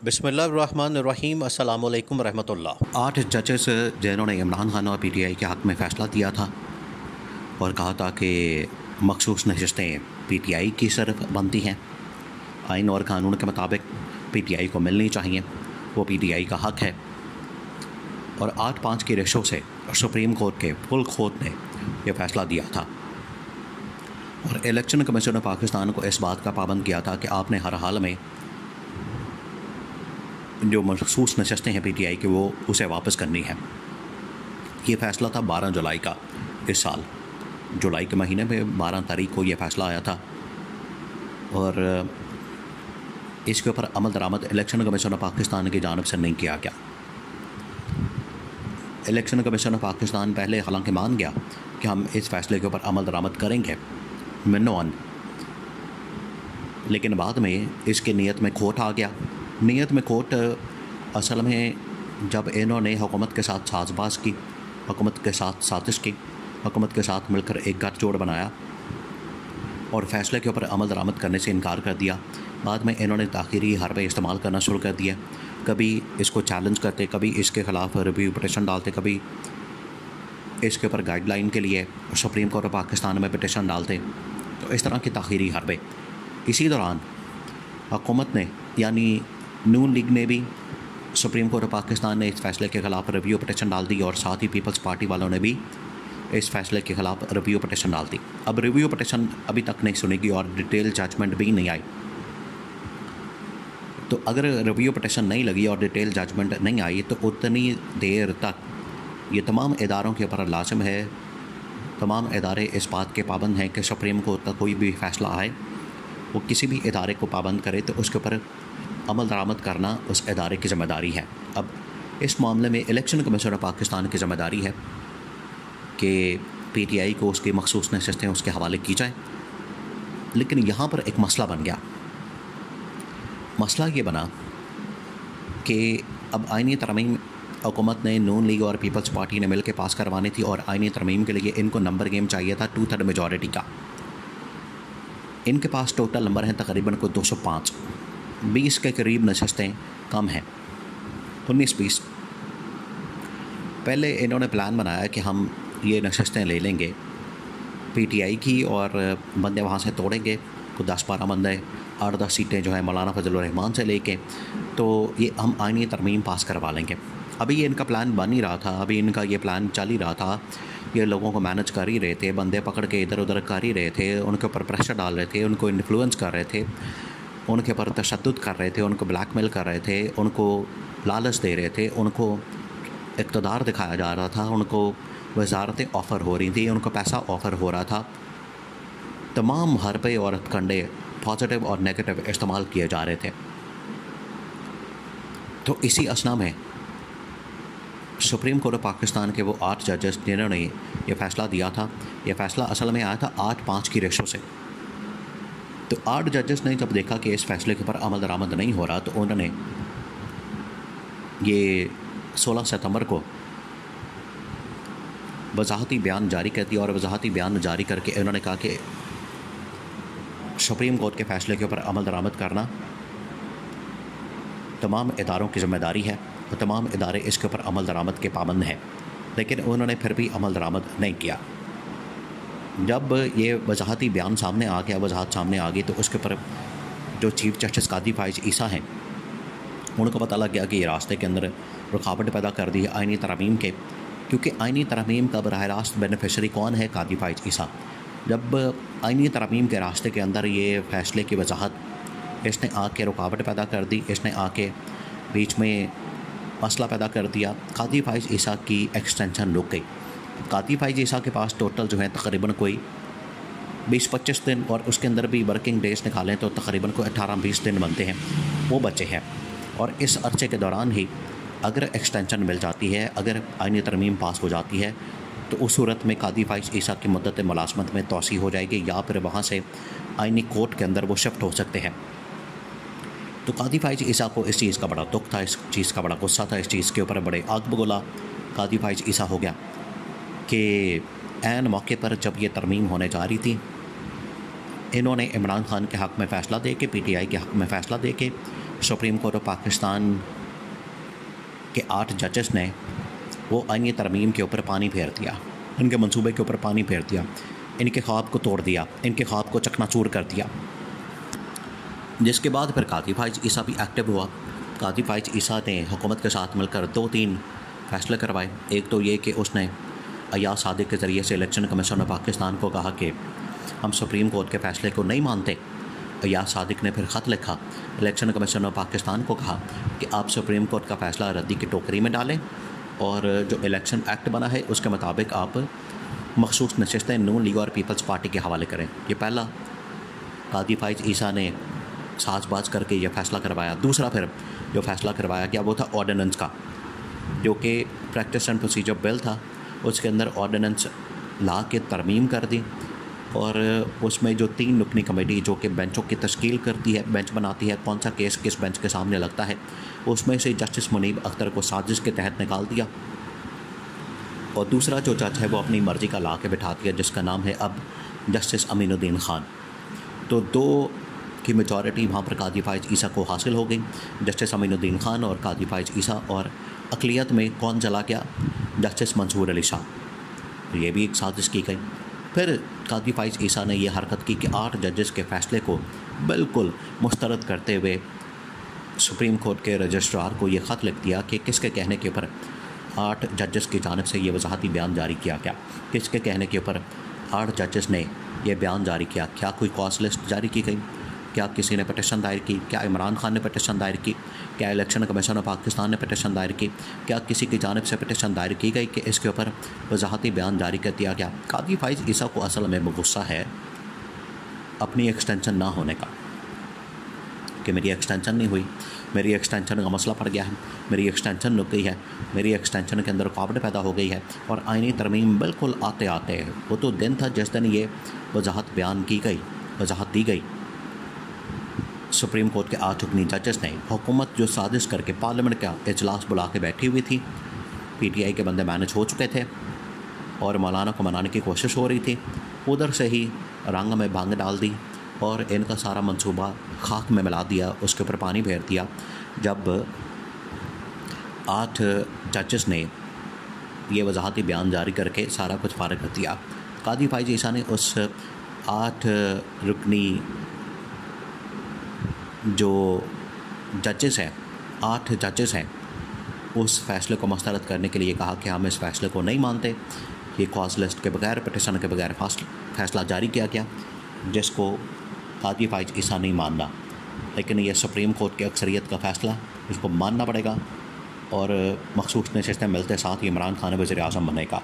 बिस्मिल्लाहिर्रहमानिर्रहीम अस्सलाम वालेकुम रहमतुल्लाह। 8 जजेस जिन्होंने इमरान खान और पीटीआई के हक़ में फ़ैसला दिया था और कहा था कि मखसूस नशस्तें पीटीआई की सिर्फ बनती हैं, आइन और कानून के मुताबिक पीटीआई को मिलनी चाहिए, वो पीटीआई का हक़ है। और 8-5 की रेशो से सुप्रीम कोर्ट के फुल कोर्ट ने यह फ़ैसला दिया था और इलेक्शन कमीशन ने पाकिस्तान को इस बात का पाबंद किया था कि आपने हर हाल में जो मखसूस नशस्तें हैं पीटीआई की वो उसे वापस करनी है। ये फ़ैसला था 12 जुलाई का इस साल, जुलाई के महीने में 12 तारीख को ये फ़ैसला आया था और इसके ऊपर अमल दरामद इलेक्शन कमीशन ऑफ पाकिस्तान की जानिब से नहीं किया गया। इलेक्शन कमीशन ऑफ पाकिस्तान पहले हालांकि मान गया कि हम इस फ़ैसले के ऊपर अमल दरामद करेंगे मिनोअन, लेकिन बाद में इसकी नीयत में खोट आ गया। नीयत में खोट असल में जब इन्होंने हुकूमत के साथ साजबाज की, हुकूमत के साथ साजिश की, हुकूमत के साथ मिलकर एक गठजोड़ बनाया और फ़ैसले के ऊपर अमल दरामद करने से इनकार कर दिया। बाद में इन्होंने ताख़ीरी हरबे इस्तेमाल करना शुरू कर दिया, कभी इसको चैलेंज करते, कभी इसके ख़िलाफ़ रिव्यू पिटिशन डालते, कभी इसके ऊपर गाइडलाइन के लिए सुप्रीम कोर्ट ऑफ पाकिस्तान में पिटिशन डालते। तो इस तरह की ताख़ीरी हरबे। इसी दौरान हुकूमत ने यानी नून लीग ने भी, सुप्रीम कोर्ट ऑफ पाकिस्तान ने इस फ़ैसले के ख़िलाफ़ रिव्यू पिटिशन डाल दी और साथ ही पीपल्स पार्टी वालों ने भी इस फ़ैसले के ख़िलाफ़ रिव्यू पिटिशन डाल दी। अब रिव्यू पिटिशन अभी तक नहीं सुनेगी और डिटेल जजमेंट भी नहीं आई। तो अगर रिव्यू पिटिशन नहीं लगी और डिटेल जजमेंट नहीं आई तो उतनी देर तक ये तमाम इदारों के ऊपर लाज़िम है, तमाम इदारे इस बात के पाबंद हैं कि सुप्रीम कोर्ट का कोई भी फ़ैसला आए, वो किसी भी इदारे को पाबंद करे तो उसके ऊपर अमल दरामद करना उस इदारे की ज़िम्मेदारी है। अब इस मामले में इलेक्शन कमीशन ऑफ पाकिस्तान की ज़िम्मेदारी है कि पीटीआई को उसकी मखसूस नशस्तें उसके हवाले की जाए, लेकिन यहाँ पर एक मसला बन गया। मसला ये बना कि अब आईनी तरमीम हुकूमत ने, नून लीग और पीपल्स पार्टी ने मिल के पास करवानी थी और आईनी तरमीम के लिए इनको नंबर गेम चाहिए था 2/3 मेजॉरिटी का। इनके पास टोटल नंबर हैं तकरीबन को 205, 20 के करीब नशस्तें कम हैं, 19-20। पहले इन्होंने प्लान बनाया कि हम ये नशस्तें ले लेंगे पीटीआई की और बंदे वहाँ से तोड़ेंगे, को 10-12 बंदे, 8-10 सीटें जो है मौलाना फजलुर रहमान से लेके, तो ये हम आईनी तरमीम पास करवा लेंगे। अभी ये इनका प्लान बन ही रहा था, अभी इनका ये प्लान चल ही रहा था, ये लोगों को मैनेज कर ही रहे थे, बंदे पकड़ के इधर उधर कर ही रहे थे, उनके ऊपर प्रेशर डाल रहे थे, उनको इन्फ्लुएंस कर रहे थे, उनके ऊपर तशद्दुद कर रहे थे, उनको ब्लैकमेल कर रहे थे, उनको लालच दे रहे थे, उनको इक़्तिदार दिखाया जा रहा था, उनको वज़ारतें ऑफ़र हो रही थी, उनको पैसा ऑफ़र हो रहा था। तमाम हरबे और हथकंडे पॉजिटिव और नेगेटिव इस्तेमाल किए जा रहे थे। तो इसी असना में सुप्रीम कोर्ट ऑफ पाकिस्तान के वो 8 जजेस जिन्होंने ये फ़ैसला दिया था, ये फ़ैसला असल में आया था 8-5 की रेशो से। तो 8 जजेस ने जब देखा कि इस फ़ैसले के ऊपर अमल दरामद नहीं हो रहा, तो उन्होंने ये 16 सितंबर को वजाहती बयान जारी कर दिया और वजाहती बयान जारी करके इन्होंने कहा कि सुप्रीम कोर्ट के फ़ैसले के ऊपर अमल दरामद करना तमाम इदारों की ज़िम्मेदारी है और तमाम इदारे इसके ऊपर अमल दरामद के पाबंद हैं। लेकिन उन्होंने फिर भी अमल दरामद नहीं किया। जब ये वजाहती बयान सामने आ गया, वजाहत सामने आ गई, तो उसके ऊपर जो चीफ जस्टिस कादी फाइज ईसा हैं, उनको पता लग गया कि ये रास्ते के अंदर रुकावट पैदा कर दी है आईनी तरमीम के, क्योंकि आईनी तरमीम का बराह रास्त बेनिफिशरी कौन है? कादी फाइज ईसा। जब आईनी तरमीम के रास्ते के अंदर ये फ़ैसले की वजाहत इसने आके रुकावट पैदा कर दी, इसने आके बीच में मसला पैदा कर दिया, कादी फाइज ईसा की एक्सटेंशन रुक गई। कादी फाइज ईसा के पास टोटल जो है तकरीबन कोई 20-25 दिन, और उसके अंदर भी वर्किंग डेज़ निकालें तो तकरीबन कोई 18-20 दिन बनते हैं, वो बचे हैं। और इस अरसे के दौरान ही अगर एक्सटेंशन मिल जाती है, अगर आईनी तरमीम पास हो जाती है, तो उस सूरत में कादी फाइज ईसा की मुद्दत मुलाजमत में तोसी हो जाएगी या फिर वहाँ से आईनी कोर्ट के अंदर वो शिफ्ट हो सकते हैं। तो कादी फाइज ईसा को इस चीज़ का बड़ा दुख था, इस चीज़ का बड़ा गुस्सा था, इस चीज़ के ऊपर बड़े आग बगोला कादी फाइज ईसा हो गया कि ऐन मौके पर जब ये तरमीम होने जा रही थी, इन्होंने इमरान खान के हक़ में फ़ैसला दे के, पीटीआई के हक़ में फ़ैसला दे के सुप्रीम कोर्ट ऑफ पाकिस्तान के 8 जजेस ने वो आईनी तरमीम के ऊपर पानी फेर दिया, इनके मंसूबे के ऊपर पानी फेर दिया, इनके ख्वाब को तोड़ दिया, इनके ख्वाब को चकनाचूर कर दिया। जिसके बाद फिर काजी फाइज ईसा भी एक्टिव हुआ। काजी फाइज ईसा ने हुकूमत के साथ मिलकर 2-3 फैसले करवाए। एक तो ये कि उसने अयाज सादिक के ज़रिए से इलेक्शन कमीशन ऑफ पाकिस्तान को कहा कि हम सुप्रीम कोर्ट के फ़ैसले को नहीं मानते। अयाज सादिक ने फिर ख़त लिखा, इलेक्शन कमीशन ऑफ पाकिस्तान को कहा कि आप सुप्रीम कोर्ट का फ़ैसला रद्दी की टोकरी में डालें और जो इलेक्शन एक्ट बना है उसके मुताबिक आप मखसूस नशिस्तें नून लीग और पीपल्स पार्टी के हवाले करें। ये पहला काजी फाइज ईसा ने साजबाज करके यह फ़ैसला करवाया। दूसरा फिर जो फ़ैसला करवाया गया वो था ऑर्डिनेंस का, जो कि प्रैक्टिस एंड प्रोसीजर बिल था। उसके अंदर ऑर्डिनेंस ला के तरमीम कर दी और उसमें जो 3 रुकनी कमेटी जो कि बेंचों की तश्कील करती है, बेंच बनाती है, कौन सा केस किस बेंच के सामने लगता है, उसमें से जस्टिस मुनीब अख्तर को साजिश के तहत निकाल दिया। और दूसरा जो जज है वो अपनी मर्ज़ी का ला के बिठा दिया, जिसका नाम है अब जस्टिस अमीनुद्दीन ख़ान। तो 2 की मेजॉरिटी वहाँ पर काजी फाइज ईसा को हासिल हो गई, जस्टिस अमीनुद्दीन ख़ान और काजी फाइज ईसा। और अक़लियत में कौन चला गया? जस्टिस मंसूर अली शाह। तो ये भी एक साजिश की गई। फिर काजी फाइज ईसा ने यह हरकत की कि 8 जजेस के फ़ैसले को बिल्कुल मुस्तरद करते हुए सुप्रीम कोर्ट के रजिस्ट्रार को ये ख़त लिख दिया कि किसके कहने के ऊपर 8 जजेस की जानिब से ये वजाहती बयान जारी किया गया, किसके कहने के ऊपर 8 जजेस ने यह बयान जारी किया। क्या कोई कॉज लिस्ट जारी की गई? क्या किसी ने पटिशन दायर की? क्या इमरान खान ने पटिशन दायर की? क्या इलेक्शन कमीशन ऑफ पाकिस्तान ने पटिशन दायर की? क्या किसी की जानिब से पटिशन दायर की गई कि इसके ऊपर वजाहती बयान जारी कर दिया गया? काजी फाइज ईसा को असल में गुस्सा है अपनी एक्सटेंशन ना होने का, कि मेरी एक्सटेंशन नहीं हुई, मेरी एक्सटेंशन का मसला पड़ गया है, मेरी एक्सटेंशन रुक गई है, मेरी एक्सटेंशन के अंदर रुकावट पैदा हो गई है। और आईनी तरमीम बिल्कुल आते आते वो तो दिन था जिस दिन ये वजाहत बयान की गई, वजाहत दी गई। सुप्रीम कोर्ट के 8 रुकनी जजेस ने हुकूमत जो साजिश करके पार्लियामेंट का इजलास बुला के बैठी हुई थी, पीटीआई के बंदे मैनेज हो चुके थे और मौलाना को मनाने की कोशिश हो रही थी, उधर से ही रंग में भांग डाल दी और इनका सारा मंसूबा खाक में मिला दिया, उसके ऊपर पानी फेर दिया। जब 8 जजेस ने ये वजाहती बयान जारी करके सारा कुछ फारिग कर दिया, काजी फाइज ईसा ने उस 8 रुकनी जो जजेस हैं, 8 जजेस हैं, उस फैसले को मुस्तरद करने के लिए कहा कि हम इस फैसले को नहीं मानते। ये कॉज लिस्ट के बगैर, पटिशन के बगैर फैसला जारी किया गया, जिसको काजी फाइज ईसा नहीं मानना। लेकिन ये सुप्रीम कोर्ट की अक्सरियत का फ़ैसला, इसको मानना पड़ेगा और मखसूस नशिस्तें मिलते साथ ही इमरान खान वज़ीर आज़म बनेगा।